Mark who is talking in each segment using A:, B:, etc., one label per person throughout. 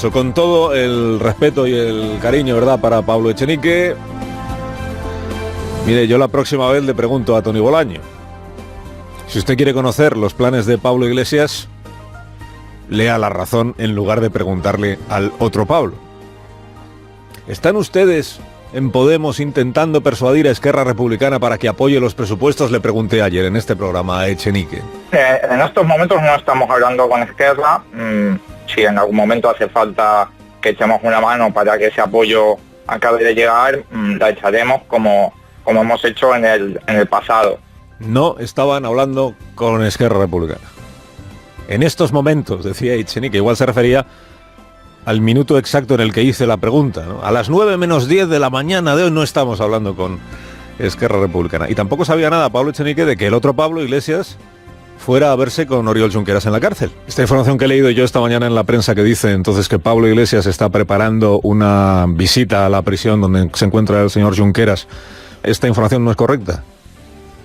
A: Con todo el respeto y el cariño, ¿verdad?, para Pablo Echenique. Mire, yo la próxima vez le pregunto a Tony Bolaño. Si usted quiere conocer los planes de Pablo Iglesias, lea La Razón en lugar de preguntarle al otro Pablo. ¿Están ustedes en Podemos intentando persuadir a Esquerra Republicana para que apoye los presupuestos? Le pregunté ayer en este programa a Echenique.
B: En estos momentos no estamos hablando con Esquerra. Si en algún momento hace falta que echemos una mano para que ese apoyo acabe de llegar, la echaremos como hemos hecho en el pasado.
A: No estaban hablando con Esquerra Republicana. En estos momentos, decía Echenique, igual se refería al minuto exacto en el que hice la pregunta, ¿no? A las 9 menos 10 de la mañana de hoy no estamos hablando con Esquerra Republicana. Y tampoco sabía nada Pablo Echenique de que el otro Pablo Iglesias fuera a verse con Oriol Junqueras en la cárcel. Esta información que he leído yo esta mañana en la prensa, que dice entonces que Pablo Iglesias está preparando una visita a la prisión donde se encuentra el señor Junqueras, ¿esta información no es correcta?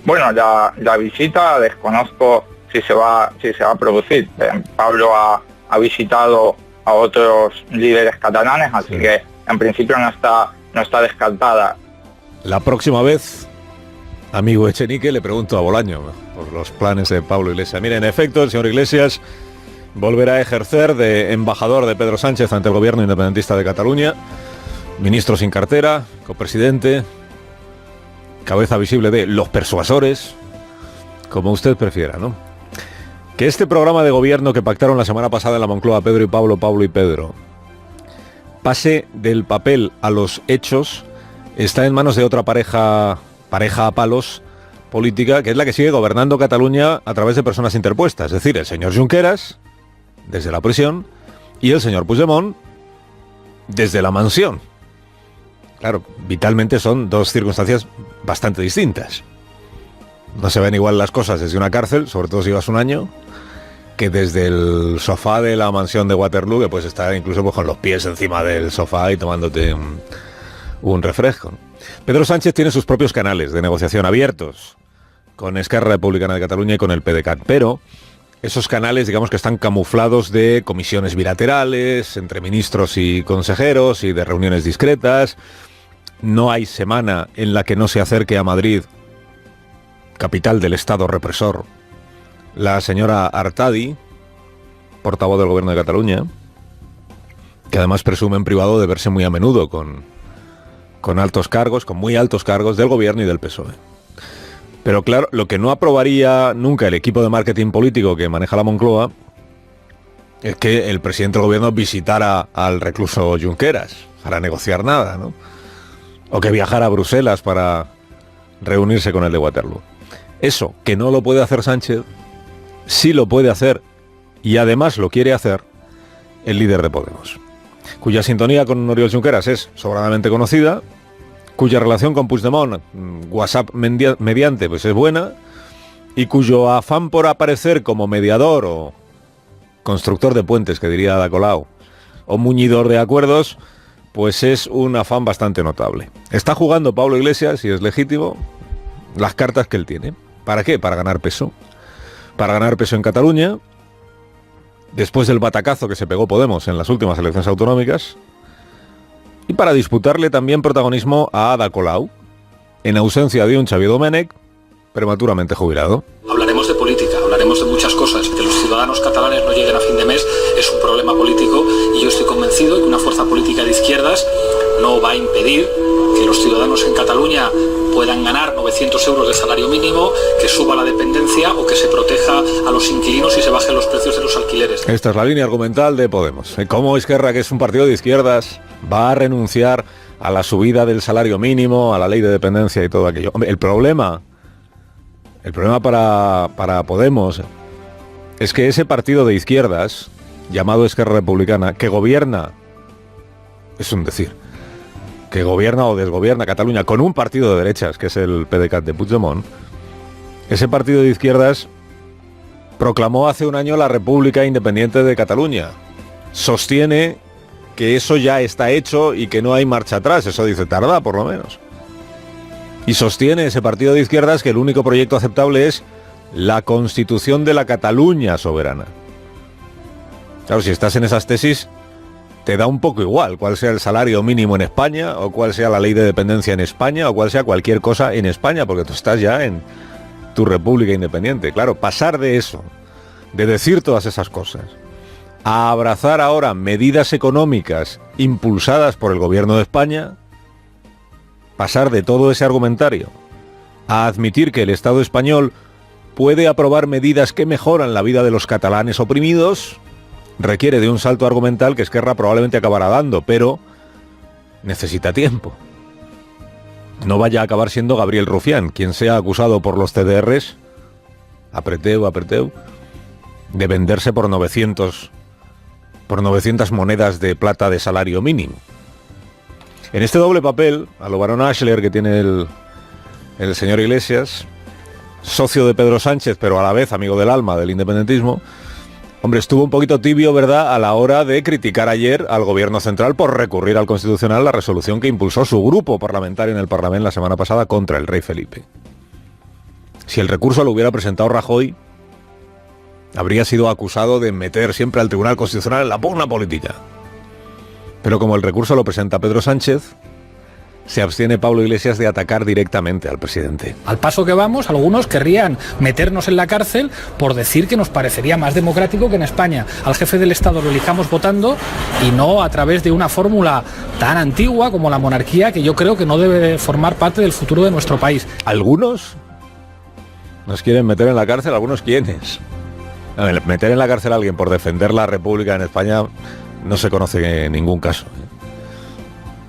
B: Bueno, la visita desconozco si se va a producir. Pablo ha visitado a otros líderes catalanes, así que en principio no está descartada. La próxima vez,
A: amigo Echenique, le pregunto a Bolaño por los planes de Pablo Iglesias. Mire, en efecto, el señor Iglesias volverá a ejercer de embajador de Pedro Sánchez ante el gobierno independentista de Cataluña, ministro sin cartera, copresidente, cabeza visible de los persuasores, como usted prefiera, ¿no? Que este programa de gobierno que pactaron la semana pasada en la Moncloa, Pedro y Pablo, Pablo y Pedro, pase del papel a los hechos, está en manos de otra pareja a palos política, que es la que sigue gobernando Cataluña a través de personas interpuestas, es decir, el señor Junqueras desde la prisión y el señor Puigdemont desde la mansión. Claro, vitalmente son dos circunstancias bastante distintas. No se ven igual las cosas desde una cárcel, sobre todo si llevas un año, que desde el sofá de la mansión de Waterloo, que puedes estar incluso pues, con los pies encima del sofá y tomándote un refresco. Pedro Sánchez tiene sus propios canales de negociación abiertos con Esquerra Republicana de Cataluña y con el PDeCAT, pero esos canales, digamos que están camuflados de comisiones bilaterales entre ministros y consejeros y de reuniones discretas. No hay semana en la que no se acerque a Madrid, capital del Estado represor, la señora Artadi, portavoz del Gobierno de Cataluña, que además presume en privado de verse muy a menudo con altos cargos, con muy altos cargos del Gobierno y del PSOE. Pero claro, lo que no aprobaría nunca el equipo de marketing político que maneja la Moncloa es que el presidente del Gobierno visitara al recluso Junqueras para negociar nada, ¿no? O que viajara a Bruselas para reunirse con el de Waterloo. Eso, que no lo puede hacer Sánchez, sí lo puede hacer, y además lo quiere hacer, el líder de Podemos, cuya sintonía con Oriol Junqueras es sobradamente conocida, cuya relación con Puigdemont, WhatsApp mediante, pues es buena, y cuyo afán por aparecer como mediador o constructor de puentes, que diría Ada Colau, o muñidor de acuerdos, pues es un afán bastante notable. Está jugando Pablo Iglesias, y es legítimo, las cartas que él tiene. ¿Para qué? Para ganar peso. Para ganar peso en Cataluña, después del batacazo que se pegó Podemos en las últimas elecciones autonómicas, y para disputarle también protagonismo a Ada Colau, en ausencia de un Xavier Domènech, prematuramente jubilado.
C: Hablaremos de política, hablaremos de muchas cosas. Que los ciudadanos catalanes no lleguen a fin de mes es un problema político, y yo estoy convencido de que una fuerza política de izquierdas no va a impedir que los ciudadanos en Cataluña puedan ganar 900 euros de salario mínimo, que suba la dependencia o que se proteja a los inquilinos y se bajen los precios de los alquileres.
A: Esta es la línea argumental de Podemos. ¿Cómo Esquerra, que es un partido de izquierdas, va a renunciar a la subida del salario mínimo, a la ley de dependencia y todo aquello? Hombre, el problema para Podemos es que ese partido de izquierdas, llamado Esquerra Republicana, que gobierna, es un decir, que gobierna o desgobierna Cataluña con un partido de derechas, que es el PDeCAT de Puigdemont, ese partido de izquierdas proclamó hace un año la República Independiente de Cataluña. Sostiene que eso ya está hecho y que no hay marcha atrás, eso dice Tardá por lo menos. Y sostiene ese partido de izquierdas que el único proyecto aceptable es la constitución de la Cataluña soberana. Claro, si estás en esas tesis, te da un poco igual cuál sea el salario mínimo en España, o cuál sea la ley de dependencia en España, o cuál sea cualquier cosa en España, porque tú estás ya en tu república independiente. Claro, pasar de eso, de decir todas esas cosas, a abrazar ahora medidas económicas impulsadas por el gobierno de España, pasar de todo ese argumentario a admitir que el Estado español puede aprobar medidas que mejoran la vida de los catalanes oprimidos, requiere de un salto argumental que Esquerra probablemente acabará dando, pero necesita tiempo. No vaya a acabar siendo Gabriel Rufián quien sea acusado por los CDRs, apreteu, de venderse por 900 monedas de plata de salario mínimo. En este doble papel, a lo Barón Ashler que tiene el señor Iglesias, socio de Pedro Sánchez, pero a la vez amigo del alma del independentismo, hombre, estuvo un poquito tibio, ¿verdad?, a la hora de criticar ayer al gobierno central por recurrir al Constitucional la resolución que impulsó su grupo parlamentario en el Parlamento la semana pasada contra el rey Felipe. Si el recurso lo hubiera presentado Rajoy, habría sido acusado de meter siempre al Tribunal Constitucional en la pugna política. Pero como el recurso lo presenta Pedro Sánchez, se abstiene Pablo Iglesias de atacar directamente al presidente.
D: Al paso que vamos, algunos querrían meternos en la cárcel por decir que nos parecería más democrático que en España al jefe del Estado lo elijamos votando y no a través de una fórmula tan antigua como la monarquía, que yo creo que no debe formar parte del futuro de nuestro país.
A: Algunos nos quieren meter en la cárcel, algunos quiénes. A ver, meter en la cárcel a alguien por defender la República en España no se conoce en ningún caso.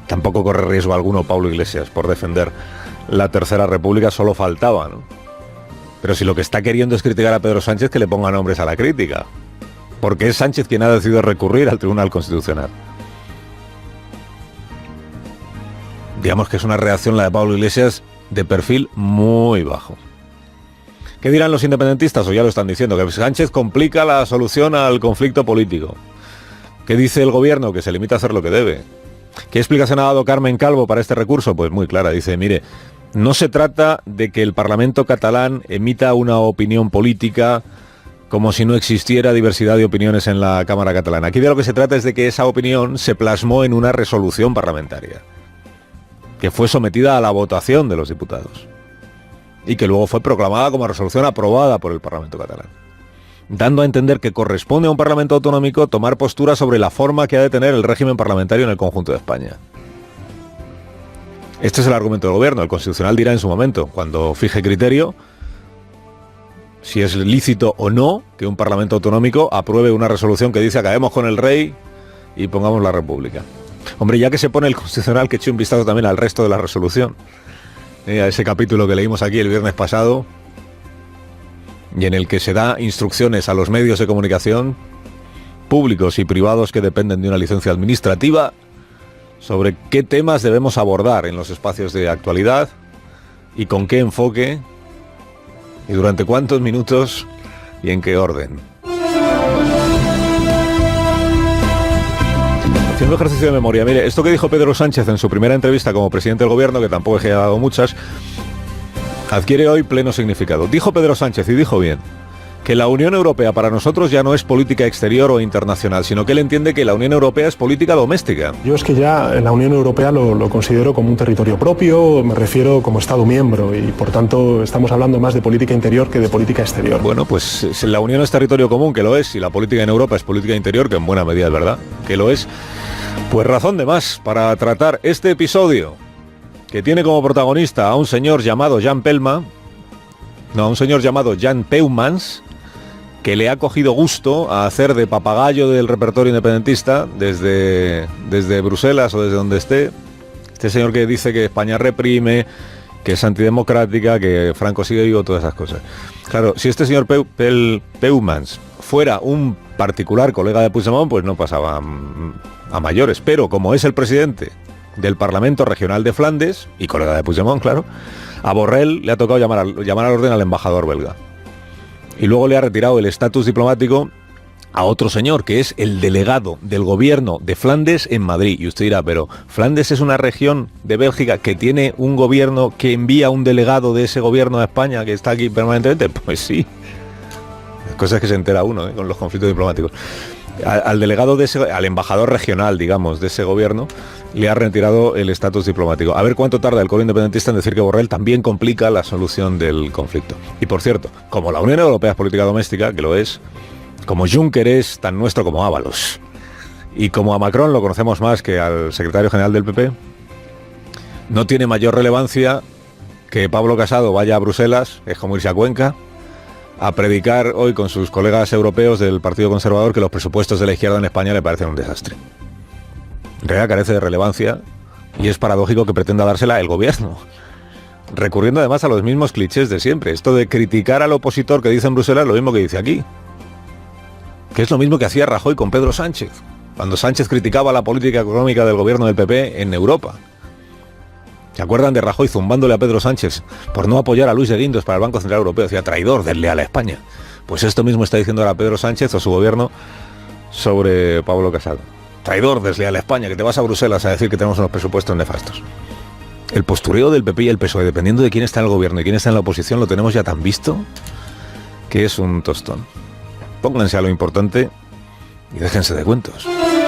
A: Tampoco corre riesgo alguno Pablo Iglesias por defender la Tercera República, solo faltaba, ¿no? Pero si lo que está queriendo es criticar a Pedro Sánchez, que le ponga nombres a la crítica, porque es Sánchez quien ha decidido recurrir al Tribunal Constitucional. Digamos que es una reacción, la de Pablo Iglesias, de perfil muy bajo. ¿Qué dirán los independentistas? O ya lo están diciendo, que Sánchez complica la solución al conflicto político. ¿Qué dice el gobierno? Que se limita a hacer lo que debe. ¿Qué explicación ha dado Carmen Calvo para este recurso? Pues muy clara, dice, mire, no se trata de que el Parlamento catalán emita una opinión política como si no existiera diversidad de opiniones en la Cámara catalana. Aquí de lo que se trata es de que esa opinión se plasmó en una resolución parlamentaria, que fue sometida a la votación de los diputados y que luego fue proclamada como resolución aprobada por el Parlamento catalán, dando a entender que corresponde a un Parlamento autonómico tomar postura sobre la forma que ha de tener el régimen parlamentario en el conjunto de España. Este es el argumento del gobierno. El Constitucional dirá en su momento, cuando fije criterio, si es lícito o no que un Parlamento autonómico apruebe una resolución que dice acabemos con el rey y pongamos la República. Hombre, ya que se pone el Constitucional, que eche un vistazo también al resto de la resolución. A ese capítulo que leímos aquí el viernes pasado, y en el que se da instrucciones a los medios de comunicación, públicos y privados que dependen de una licencia administrativa, sobre qué temas debemos abordar en los espacios de actualidad y con qué enfoque y durante cuántos minutos y en qué orden. Haciendo ejercicio de memoria, mire, esto que dijo Pedro Sánchez en su primera entrevista como presidente del gobierno, que tampoco he dado muchas, adquiere hoy pleno significado. Dijo Pedro Sánchez, y dijo bien, que la Unión Europea para nosotros ya no es política exterior o internacional, sino que él entiende que la Unión Europea es política doméstica.
E: Yo es que ya la Unión Europea lo considero como un territorio propio, me refiero como Estado miembro, y por tanto estamos hablando más de política interior que de política exterior.
A: Bueno, pues si la Unión es territorio común, que lo es, y la política en Europa es política interior, que en buena medida es verdad, que lo es, pues razón de más para tratar este episodio, que tiene como protagonista a un señor llamado Jan Peumans, que le ha cogido gusto a hacer de papagayo del repertorio independentista desde Bruselas o desde donde esté. Este señor que dice que España reprime, que es antidemocrática, que Franco sigue vivo, todas esas cosas. Claro, si este señor Peumans fuera un particular colega de Puigdemont, pues no pasaba a mayores. Pero como es el presidente del Parlamento Regional de Flandes, y colega de Puigdemont, claro, a Borrell le ha tocado llamar al orden al embajador belga. Y luego le ha retirado el estatus diplomático a otro señor, que es el delegado del gobierno de Flandes en Madrid. Y usted dirá, pero Flandes es una región de Bélgica que tiene un gobierno que envía un delegado de ese gobierno a España, que está aquí permanentemente. Pues sí, cosas que se entera uno con los conflictos diplomáticos. Al delegado al embajador regional, digamos, de ese gobierno, le ha retirado el estatus diplomático. A ver cuánto tarda el coro independentista en decir que Borrell también complica la solución del conflicto. Y por cierto, como la Unión Europea es política doméstica, que lo es, como Juncker es tan nuestro como Ábalos, y como a Macron lo conocemos más que al secretario general del PP, no tiene mayor relevancia que Pablo Casado vaya a Bruselas, es como irse a Cuenca, a predicar hoy con sus colegas europeos del Partido Conservador que los presupuestos de la izquierda en España le parecen un desastre. En realidad carece de relevancia y es paradójico que pretenda dársela el gobierno, recurriendo además a los mismos clichés de siempre. Esto de criticar al opositor que dice en Bruselas es lo mismo que dice aquí, que es lo mismo que hacía Rajoy con Pedro Sánchez, cuando Sánchez criticaba la política económica del gobierno del PP en Europa. ¿Se acuerdan de Rajoy zumbándole a Pedro Sánchez por no apoyar a Luis de Guindos para el Banco Central Europeo? Decía, traidor, desleal a España. Pues esto mismo está diciendo ahora Pedro Sánchez o su gobierno sobre Pablo Casado. Traidor, desleal a España, que te vas a Bruselas a decir que tenemos unos presupuestos nefastos. El postureo del PP y el PSOE, dependiendo de quién está en el gobierno y quién está en la oposición, lo tenemos ya tan visto que es un tostón. Pónganse a lo importante y déjense de cuentos.